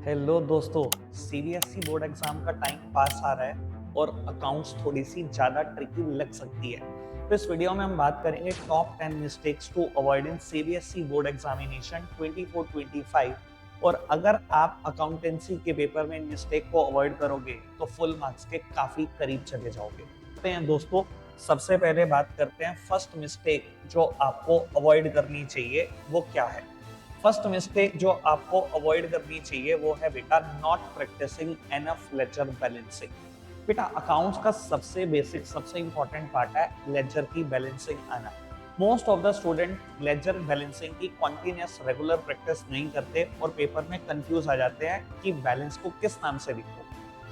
Hello दोस्तों, CBSE board exam का time pass आ रहा है और अकाउंट्स थोड़ी सी ज़्यादा ट्रिकी लग सकती है। तो इस वीडियो में हम बात करेंगे top 10 mistakes to avoid in CBSE board examination 24-25। और अगर आप अकाउंटेंसी के पेपर में इन मिस्टेक को अवॉइड करोगे तो फुल मार्क्स के काफ़ी करीब चले जाओगे। तो हैं दोस्तों, सबसे पहले बात करते हैं फर्स्ट मिस्टेक जो आपको अवॉइड करनी चाहिए वो क्या है। फर्स्ट मिस्टेक जो आपको अवॉइड करनी चाहिए वो है बेटा not practising enough ledger balancing. बेटा अकाउंट्स का सबसे बेसिक सबसे इंपॉर्टेंट पार्ट है लेजर की बैलेंसिंग आना। Most of the student ledger balancing की कॉन्टिन्यूस रेगुलर प्रैक्टिस नहीं करते और पेपर में कंफ्यूज आ जाते हैं कि बैलेंस को किस नाम से लिखो।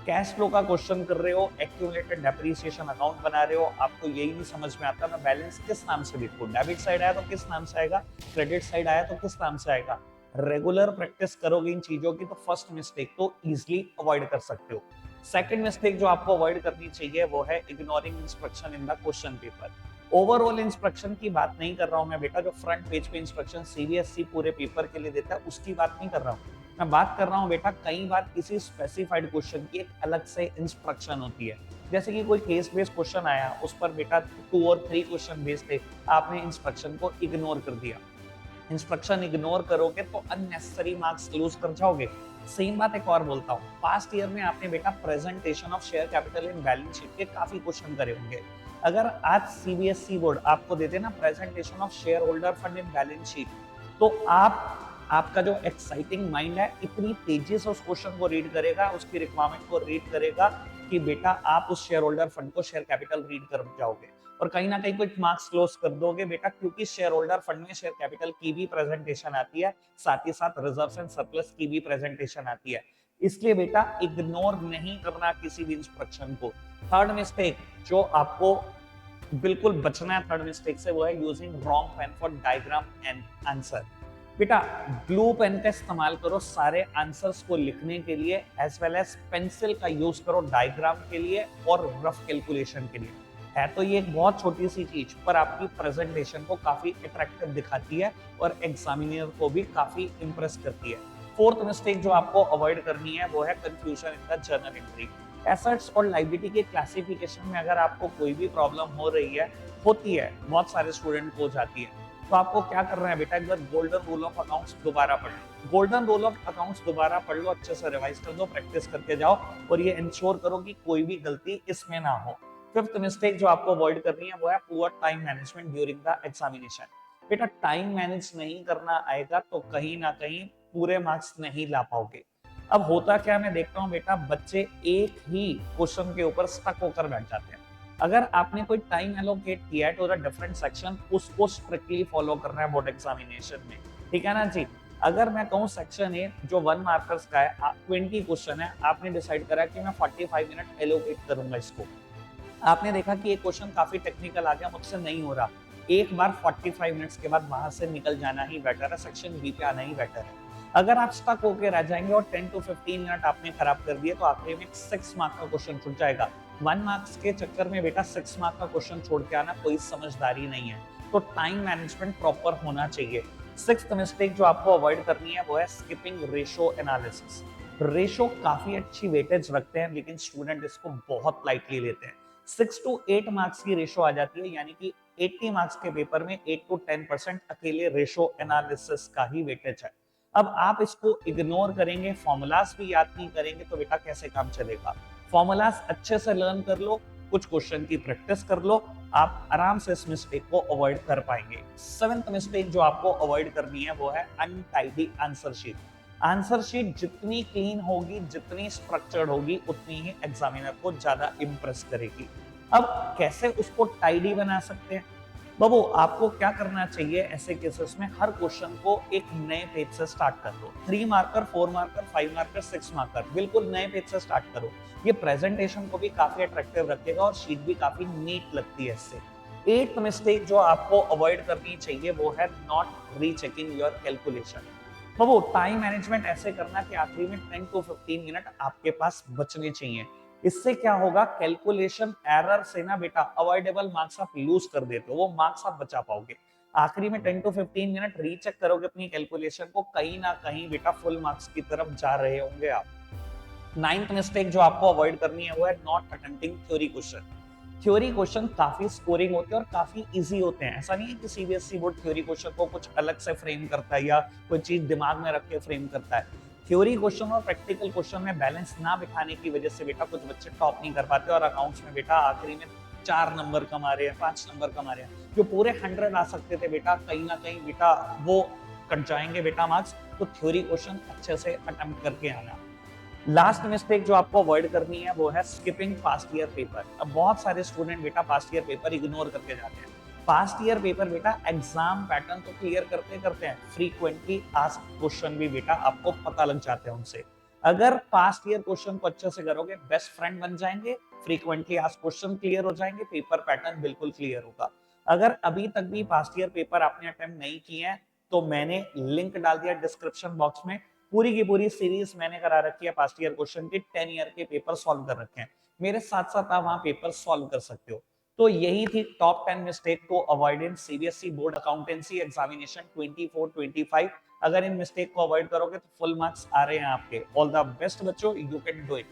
कैश फ्लो का क्वेश्चन कर रहे हो, एक्यूमुलेटेड डेप्रिसिएशन अकाउंट बना रहे हो, आपको यही नहीं समझ में आता मैं बैलेंस किस नाम से लिखूं। डेबिट साइड आया तो किस नाम से आएगा, क्रेडिट साइड आया तो किस नाम से आएगा। रेगुलर प्रैक्टिस करोगे इन चीजों की तो फर्स्ट मिस्टेक तो इजिली अवॉइड कर सकते हो। सेकंड मिस्टेक जो आपको अवॉइड करनी चाहिए वो है ignoring instruction in the question paper. Overall instruction की बात नहीं कर रहा हूं मैं बेटा, जो फ्रंट पेज पे इंस्ट्रक्शन सीबीएसई पूरे पेपर के लिए देता है उसकी बात नहीं कर रहा हूं। मैं बात कर रहा हूँ बेटा कई बार किसी स्पेसिफाइड क्वेश्चन की एक अलग से इंस्ट्रक्शन होती है। जैसे कि कोई केस बेस्ड क्वेश्चन आया, उस पर बेटा 2 और 3 क्वेश्चन बेस्ड थे, आपने इंस्ट्रक्शन को इग्नोर कर दिया। इंस्ट्रक्शन इग्नोर करोगे तो अननेसेसरी मार्क्स लूज कर जाओगे। सेम बात एक और बोलता हूँ, पास्ट ईयर में आपने बेटा presentation of share capital in balance sheet के काफी क्वेश्चन करे होंगे। अगर आज सीबीएसई बोर्ड आपको देते ना presentation of share holder fund in balance sheet, तो आपका जो एक्साइटिंग माइंड है इतनी तेजी से उस क्वेश्चन को रीड करेगा, उसकी रिक्वायरमेंट को रीड करेगा कि बेटा आप उस शेयर होल्डर फंड को शेयर कैपिटल रीड कर जाओगे और कहीं ना कहीं कुछ मार्क्स क्लोज कर दोगे बेटा, क्योंकि शेयर होल्डर फंड में शेयर कैपिटल की भी प्रेजेंटेशन आती है, साथ ही साथ रिजर्व्स एंड सरप्लस की भी प्रेजेंटेशन आती है। इसलिए बेटा इग्नोर नहीं करना किसी भी इंस्ट्रक्शन को। थर्ड मिस्टेक जो आपको बिल्कुल बचना है थर्ड मिस्टेक से वो है using wrong pen for diagram and answer. बेटा ब्लू पेन का इस्तेमाल करो सारे आंसर्स को लिखने के लिए, एज वेल एज पेंसिल का यूज करो डायग्राम के लिए और रफ कैलकुलेशन के लिए। है तो ये एक बहुत छोटी सी चीज पर आपकी प्रेजेंटेशन को काफी अट्रैक्टिव दिखाती है और एग्जामिनर को भी काफी इंप्रेस करती है। फोर्थ मिस्टेक जो आपको अवॉइड करनी है वो है confusion in the journal entry. Assets और लायबिलिटी के क्लासिफिकेशन में अगर आपको कोई भी प्रॉब्लम हो रही है, होती है, बहुत सारे स्टूडेंट को जाती है, तो आपको क्या करना है बेटा, एक बार गोल्डन रूल ऑफ अकाउंट्स दोबारा पढ़ लो। गोल्डन रूल ऑफ अकाउंट्स दोबारा पढ़ लो, अच्छे से रिवाइज कर दो, प्रैक्टिस करके जाओ और ये इंश्योर करो कि कोई भी गलती इसमें ना हो। फिफ्थ मिस्टेक जो आपको अवॉइड करनी है वो है poor time management during the examination. बेटा टाइम मैनेज नहीं करना आएगा तो कहीं ना कहीं पूरे मार्क्स नहीं ला पाओगे। अब होता क्या मैं देखता हूँ बेटा, बच्चे एक ही क्वेश्चन के ऊपर स्टक होकर बैठ जाते हैं। अगर आपने कोई टाइम एलोकेट किया है टू द डिफरेंट सेक्शन, उसको स्ट्रिक्टली फॉलो करना है बोर्ड एग्जामिनेशन में, ठीक है ना जी। अगर मैं कहूँ सेक्शन ए जो 1 मार्कर्स का है, 20 क्वेश्चन है, आपने डिसाइड करा कि मैं 45 मिनट एलोकेट करूंगा इसको। आपने देखा कि ये क्वेश्चन काफी टेक्निकल आ गया, मुझसे नहीं हो रहा, एक बार 45 मिनट्स के बाद वहां से निकल जाना ही बेटर है, सेक्शन बी पे आना ही बेटर है। अगर आप स्टक होके रह जाएंगे और 10 to 15 मिनट आपने खराब कर दिए तो आखिरी में 6 मार्क का क्वेश्चन छूट जाएगा। 1 मार्क्स के चक्कर में बेटा 6 मार्क का क्वेश्चन छोड़ के आना कोई समझदारी नहीं है। तो टाइम मैनेजमेंट प्रॉपर होना चाहिए। सिक्स्थ मिस्टेक जो आपको अवॉइड करनी है वो है स्किपिंग रेशो एनालिसिस। रेशो काफी अच्छी वेटेज रखते हैं लेकिन स्टूडेंट इसको बहुत लाइटली लेते हैं। 6 to 8 मार्क्स की रेशो आ जाती है, यानी कि 80 मार्क्स के पेपर में 8 to 10% अकेले रेशो एनालिसिस का ही वेटेज है। अब आप इसको इग्नोर करेंगे, फॉर्मूलाज भी याद नहीं करेंगे तो बेटा कैसे काम चलेगा। फॉर्मूलाज अच्छे से लर्न कर लो, कुछ क्वेश्चन की प्रैक्टिस कर लो, आप आराम से इस मिस्टेक को अवॉइड कर पाएंगे। सेवेंथ मिस्टेक जो आपको अवॉइड करनी है वो है untidy answer sheet. Answer sheet जितनी क्लीन होगी, जितनी स्ट्रक्चर्ड होगी, उतनी ही एग्जामिनर को ज्यादा इंप्रेस करेगी। अब कैसे उसको टाइडी बना सकते हैं बाबू, आपको क्या करना चाहिए ऐसे केसेस में, हर क्वेश्चन को एक नए पेज से स्टार्ट कर दो। 3 मार्कर, 4 मार्कर, 5 मार्कर, 6 मार्कर, बिल्कुल नए पेज से स्टार्ट करो। ये प्रेजेंटेशन को भी काफी अट्रैक्टिव रखेगा और शीट भी काफी नीट लगती है इससे। एट्थ मिस्टेक जो आपको अवॉइड करनी चाहिए वो है not rechecking your calculation. Babu time management ऐसे करना कि आखिरी में 10 to 15 मिनट आपके पास बचने चाहिए। इससे क्या होगा, कैलकुलेशन एरर से ना बेटा अवॉइडेबल मार्क्स आप लूज कर देते हो, वो मार्क्स आप बचा पाओगे। आखिरी में 10 to 15 मिनट रीचेक करोगे अपनी कैलकुलेशन को, कहीं ना कहीं बेटा फुल मार्क्स की तरफ जा रहे होंगे आप। 9th मिस्टेक जो आपको अवॉइड करनी है वो है not attempting theory question. Theory question काफी स्कोरिंग होते हैं और काफी इजी होते हैं। ऐसा नहीं है कि सीबीएसई बोर्ड थ्योरी क्वेश्चन को कुछ अलग से फ्रेम करता है या कोई चीज दिमाग में रख के फ्रेम करता है। थ्योरी क्वेश्चन और प्रैक्टिकल क्वेश्चन में बैलेंस ना बिठाने की वजह से बेटा कुछ बच्चे टॉप नहीं कर पाते और अकाउंट्स में बेटा आखिरी में 4 नंबर कमा रहे हैं, 5 नंबर कमा रहे हैं। जो पूरे 100 आ सकते थे बेटा, कहीं ना कहीं बेटा वो कट जाएंगे बेटा मार्क्स। तो थ्योरी क्वेश्चन अच्छे से अटेम्प्ट करके आना। लास्ट मिस्टेक जो आपको अवॉइड करनी है वो है स्किपिंग पास्ट ईयर पेपर। अब बहुत सारे स्टूडेंट बेटा पास्ट ईयर पेपर इग्नोर करके जाते हैं। पास्ट ईयर पेपर बेटा एग्जाम पैटर्न तो क्लियर करते करते हैं, फ्रीक्वेंटली आस्क्ड क्वेश्चन भी बेटा आपको पता लग जाते हैं उनसे। अगर पास्ट ईयर क्वेश्चन को अच्छे से करोगे, बेस्ट फ्रेंड बन जाएंगे, फ्रीक्वेंटली आस्क्ड क्वेश्चन क्लियर हो जाएंगे, पेपर पैटर्न बिल्कुल क्लियर होगा। अगर अभी तक भी पास्ट ईयर पेपर आपने अटेम्प्ट नहीं किए हैं तो मैंने लिंक डाल दिया डिस्क्रिप्शन बॉक्स में। पूरी की पूरी सीरीज मैंने करा रखी है पास्ट ईयर क्वेश्चन के, 10 ईयर के पेपर सॉल्व कर रखे हैं। मेरे साथ साथ आप वहां पेपर सॉल्व कर सकते हो। तो यही थी top 10 mistake to avoid in CBSE board accountancy examination 24-25। अगर इन मिस्टेक को अवॉइड करोगे तो फुल मार्क्स आ रहे हैं आपके। ऑल द बेस्ट बच्चों, यू कैन डू इट।